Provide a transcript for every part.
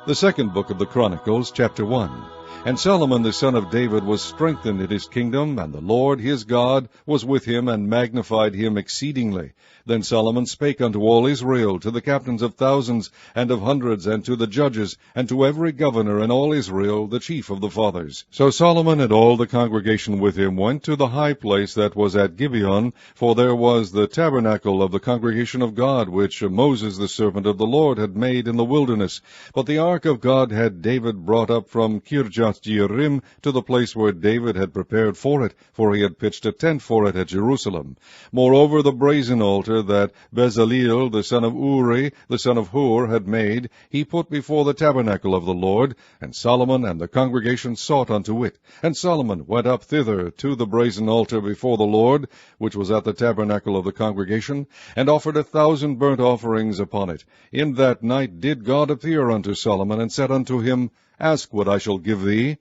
The second book of the Chronicles, chapter 1. And Solomon the son of David was strengthened in his kingdom, and the Lord his God was with him, and magnified him exceedingly. Then Solomon spake unto all Israel, to the captains of thousands and of hundreds, and to the judges, and to every governor in all Israel, the chief of the fathers. So Solomon and all the congregation with him went to the high place that was at Gibeon, for there was the tabernacle of the congregation of God, which Moses the servant of the Lord had made in the wilderness. But the ark of God had David brought up from Kirjath-jearim to the place where David had prepared for it, for he had pitched a tent for it at Jerusalem. Moreover, the brazen altar that Bezaleel the son of Uri, the son of Hur, had made, he put before the tabernacle of the Lord, and Solomon and the congregation sought unto it. And Solomon went up thither to the brazen altar before the Lord, which was at the tabernacle of the congregation, and offered 1,000 burnt offerings upon it. In that night did God appear unto Solomon, and said unto him, Ask what I shall give thee.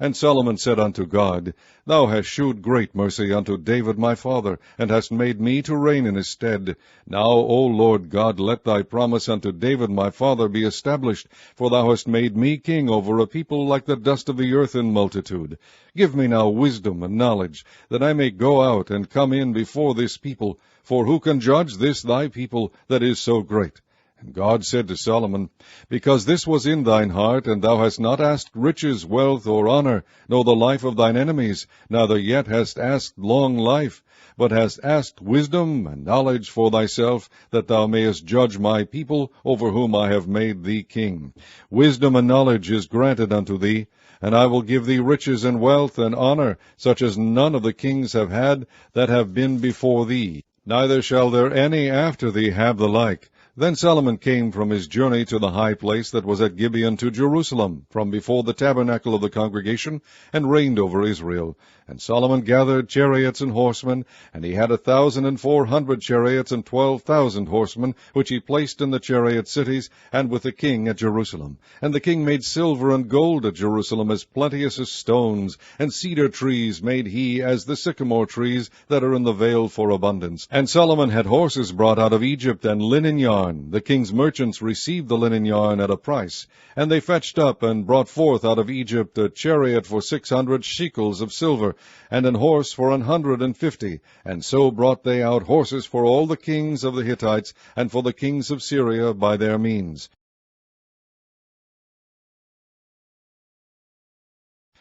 And Solomon said unto God, Thou hast shewed great mercy unto David my father, and hast made me to reign in his stead. Now, O Lord God, let thy promise unto David my father be established, for thou hast made me king over a people like the dust of the earth in multitude. Give me now wisdom and knowledge, that I may go out and come in before this people, for who can judge this thy people that is so great? And God said to Solomon, Because this was in thine heart, and thou hast not asked riches, wealth, or honor, nor the life of thine enemies, neither yet hast asked long life, but hast asked wisdom and knowledge for thyself, that thou mayest judge my people, over whom I have made thee king. Wisdom and knowledge is granted unto thee, and I will give thee riches and wealth and honor, such as none of the kings have had that have been before thee. Neither shall there any after thee have the like. Then Solomon came from his journey to the high place that was at Gibeon to Jerusalem, from before the tabernacle of the congregation, and reigned over Israel. And Solomon gathered chariots and horsemen, and he had 1,400 chariots and 12,000 horsemen, which he placed in the chariot cities, and with the king at Jerusalem. And the king made silver and gold at Jerusalem as plenteous as stones, and cedar trees made he as the sycamore trees that are in the vale for abundance. And Solomon had horses brought out of Egypt, and linen yarn. The king's merchants received the linen yarn at a price. And they fetched up and brought forth out of Egypt a chariot for 600 shekels of silver, and an horse for 150. And so brought they out horses for all the kings of the Hittites, and for the kings of Syria by their means.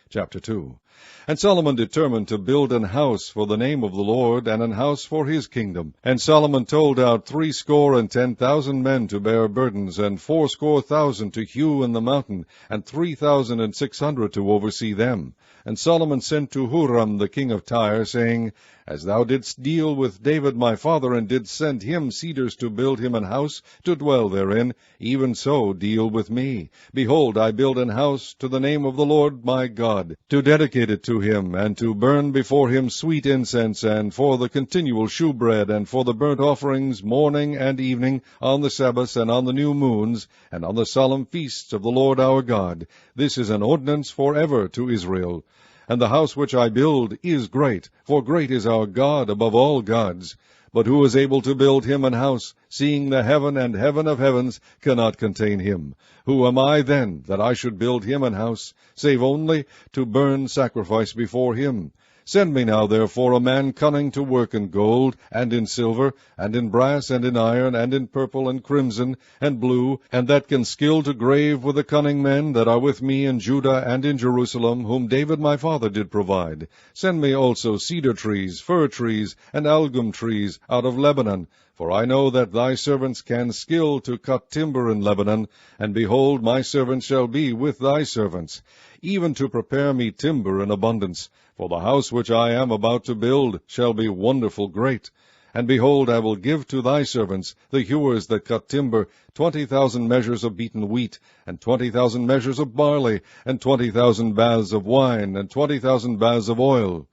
Chapter 2. And Solomon determined to build an house for the name of the Lord, and an house for his kingdom. And Solomon told out 70,000 men to bear burdens, and 80,000 to hew in the mountain, and 3,600 to oversee them. And Solomon sent to Huram the king of Tyre, saying, As thou didst deal with David my father, and didst send him cedars to build him an house to dwell therein, even so deal with me. Behold, I build an house to the name of the Lord my God, to dedicate it to him, and to burn before him sweet incense, and for the continual shewbread, and for the burnt offerings morning and evening, on the Sabbaths, and on the new moons, and on the solemn feasts of the Lord our God. This is an ordinance for ever to Israel. And the house which I build is great, for great is our God above all gods. But who is able to build him an house, seeing the heaven and heaven of heavens cannot contain him? Who am I then, that I should build him an house, save only to burn sacrifice before him? Send me now, therefore, a man cunning to work in gold, and in silver, and in brass, and in iron, and in purple, and crimson, and blue, and that can skill to grave with the cunning men that are with me in Judah and in Jerusalem, whom David my father did provide. Send me also cedar trees, fir trees, and algum trees out of Lebanon, for I know that thy servants can skill to cut timber in Lebanon, and behold, my servants shall be with thy servants, even to prepare me timber in abundance. For the house which I am about to build shall be wonderful great. And behold, I will give to thy servants, the hewers that cut timber, 20,000 measures of beaten wheat, and 20,000 measures of barley, and 20,000 baths of wine, and 20,000 baths of oil.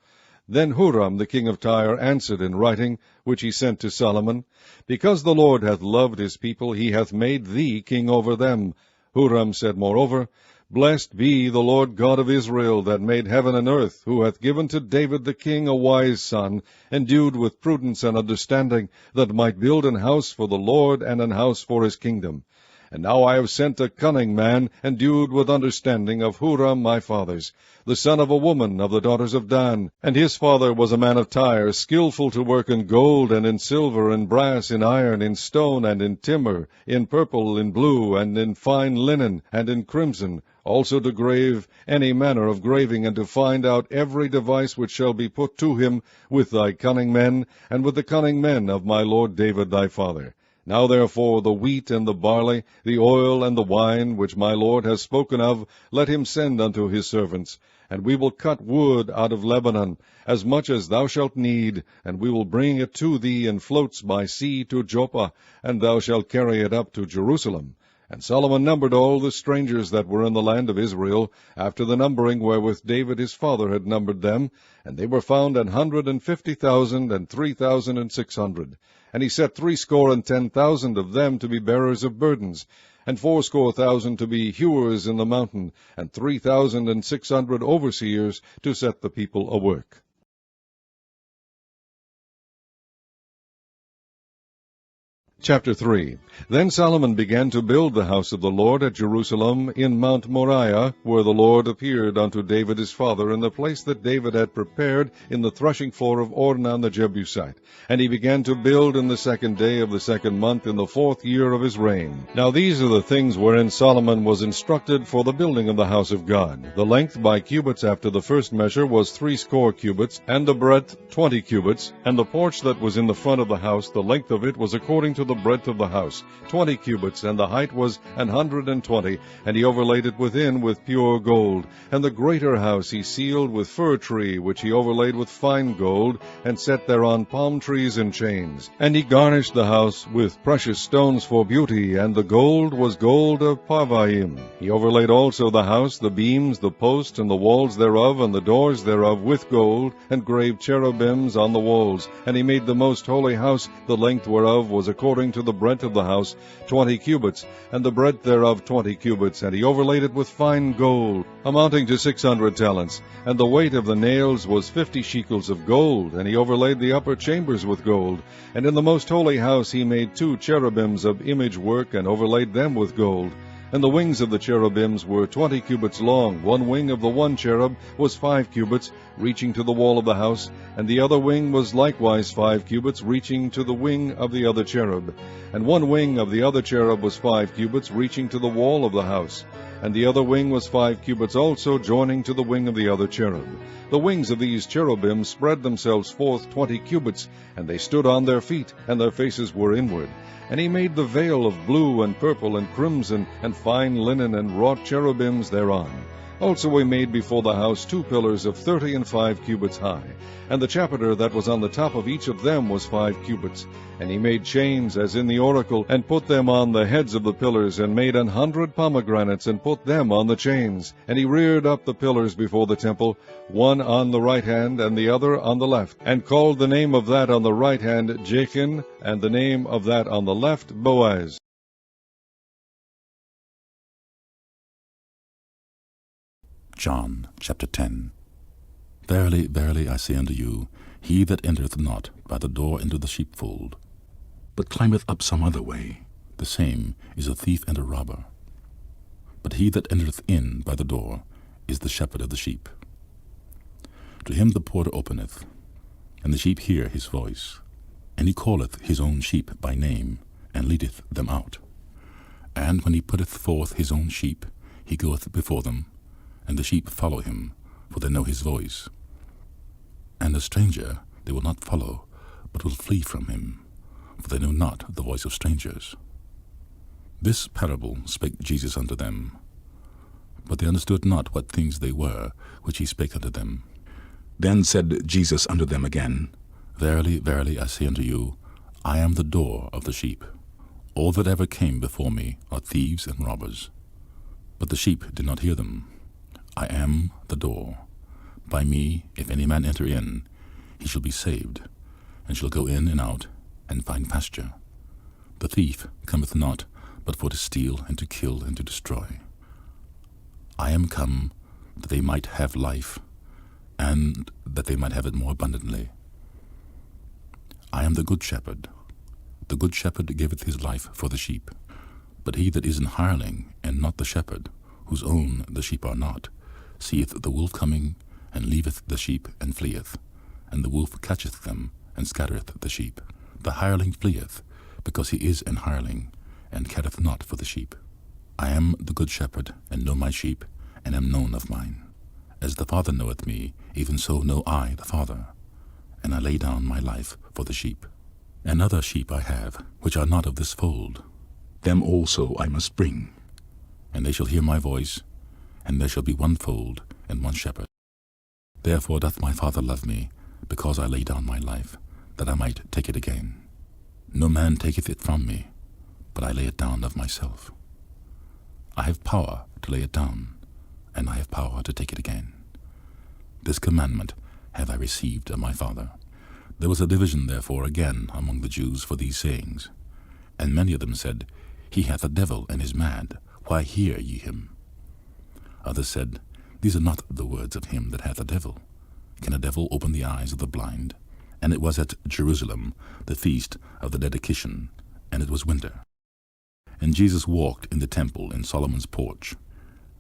Then Huram the king of Tyre answered in writing, which he sent to Solomon, Because the Lord hath loved his people, he hath made thee king over them. Huram said moreover, Blessed be the Lord God of Israel, that made heaven and earth, who hath given to David the king a wise son, endued with prudence and understanding, that might build an house for the Lord, and an house for his kingdom. And now I have sent a cunning man, endued with understanding, of Huram my fathers, the son of a woman of the daughters of Dan. And his father was a man of Tyre, skillful to work in gold, and in silver, in brass, in iron, in stone, and in timber, in purple, in blue, and in fine linen, and in crimson, also to grave any manner of graving, and to find out every device which shall be put to him with thy cunning men, and with the cunning men of my lord David thy father. Now therefore the wheat and the barley, the oil and the wine, which my lord has spoken of, let him send unto his servants. And we will cut wood out of Lebanon, as much as thou shalt need, and we will bring it to thee in floats by sea to Joppa, and thou shalt carry it up to Jerusalem. And Solomon numbered all the strangers that were in the land of Israel, after the numbering wherewith David his father had numbered them, and they were found 150,000 and 3,600. And he set 70,000 of them to be bearers of burdens, and 80,000 to be hewers in the mountain, and 3,600 overseers to set the people a work. Chapter 3. Then Solomon began to build the house of the Lord at Jerusalem in Mount Moriah, where the Lord appeared unto David his father, in the place that David had prepared in the threshing floor of Ornan the Jebusite. And he began to build in the 2nd day of the 2nd month, in the 4th year of his reign. Now these are the things wherein Solomon was instructed for the building of the house of God. The length by cubits after the first measure was 60 cubits, and the breadth 20 cubits. And the porch that was in the front of the house, the length of it was according to the breadth of the house, 20 cubits, and the height was 120, and he overlaid it within with pure gold. And the greater house he sealed with fir tree, which he overlaid with fine gold, and set thereon palm trees and chains. And he garnished the house with precious stones for beauty, and the gold was gold of Parvaim. He overlaid also the house, the beams, the posts, and the walls thereof, and the doors thereof with gold, and graved cherubims on the walls. And he made the most holy house, the length whereof was according to the breadth of the house, 20 cubits, and the breadth thereof 20 cubits, and he overlaid it with fine gold, amounting to 600 talents. And the weight of the nails was 50 shekels of gold, and he overlaid the upper chambers with gold. And in the most holy house he made 2 cherubims of image work, and overlaid them with gold. And the wings of the cherubims were 20 cubits long. One wing of the one cherub was 5 cubits, reaching to the wall of the house, and the other wing was likewise 5 cubits, reaching to the wing of the other cherub. And one wing of the other cherub was 5 cubits, reaching to the wall of the house. And the other wing was 5 cubits also, joining to the wing of the other cherub. The wings of these cherubims spread themselves forth 20 cubits, and they stood on their feet, and their faces were inward. And he made the veil of blue and purple and crimson, and fine linen, and wrought cherubims thereon. Also he made before the house 2 pillars of 35 cubits high, and the chapiter that was on the top of each of them was 5 cubits. And he made chains as in the oracle, and put them on the heads of the pillars, and made 100 pomegranates, and put them on the chains. And he reared up the pillars before the temple, one on the right hand, and the other on the left, and called the name of that on the right hand Jachin, and the name of that on the left Boaz. John chapter 10. Verily, verily, I say unto you, he that entereth not by the door into the sheepfold, but climbeth up some other way, the same is a thief and a robber. But he that entereth in by the door is the shepherd of the sheep. To him the porter openeth, and the sheep hear his voice. And he calleth his own sheep by name, and leadeth them out. And when he putteth forth his own sheep, he goeth before them, and the sheep follow him, for they know his voice. And a stranger they will not follow, but will flee from him, for they know not the voice of strangers. This parable spake Jesus unto them, but they understood not what things they were which he spake unto them. Then said Jesus unto them again, Verily, verily, I say unto you, I am the door of the sheep. All that ever came before me are thieves and robbers, but the sheep did not hear them. I am the door. By me, if any man enter in, he shall be saved, and shall go in and out, and find pasture. The thief cometh not, but for to steal, and to kill, and to destroy. I am come, that they might have life, and that they might have it more abundantly. I am the good shepherd. The good shepherd giveth his life for the sheep. But he that is an hireling, and not the shepherd, whose own the sheep are not, seeth the wolf coming, and leaveth the sheep, and fleeth. And the wolf catcheth them, and scattereth the sheep. The hireling fleeth, because he is an hireling, and careth not for the sheep. I am the good shepherd, and know my sheep, and am known of mine. As the Father knoweth me, even so know I the Father, and I lay down my life for the sheep. And other sheep I have, which are not of this fold. Them also I must bring, and they shall hear my voice, and there shall be one fold and one shepherd. Therefore doth my Father love me, because I lay down my life, that I might take it again. No man taketh it from me, but I lay it down of myself. I have power to lay it down, and I have power to take it again. This commandment have I received of my Father. There was a division therefore again among the Jews for these sayings. And many of them said, He hath a devil, and is mad. Why hear ye him? Others said, These are not the words of him that hath a devil. Can a devil open the eyes of the blind? And it was at Jerusalem, the feast of the dedication, and it was winter. And Jesus walked in the temple in Solomon's porch.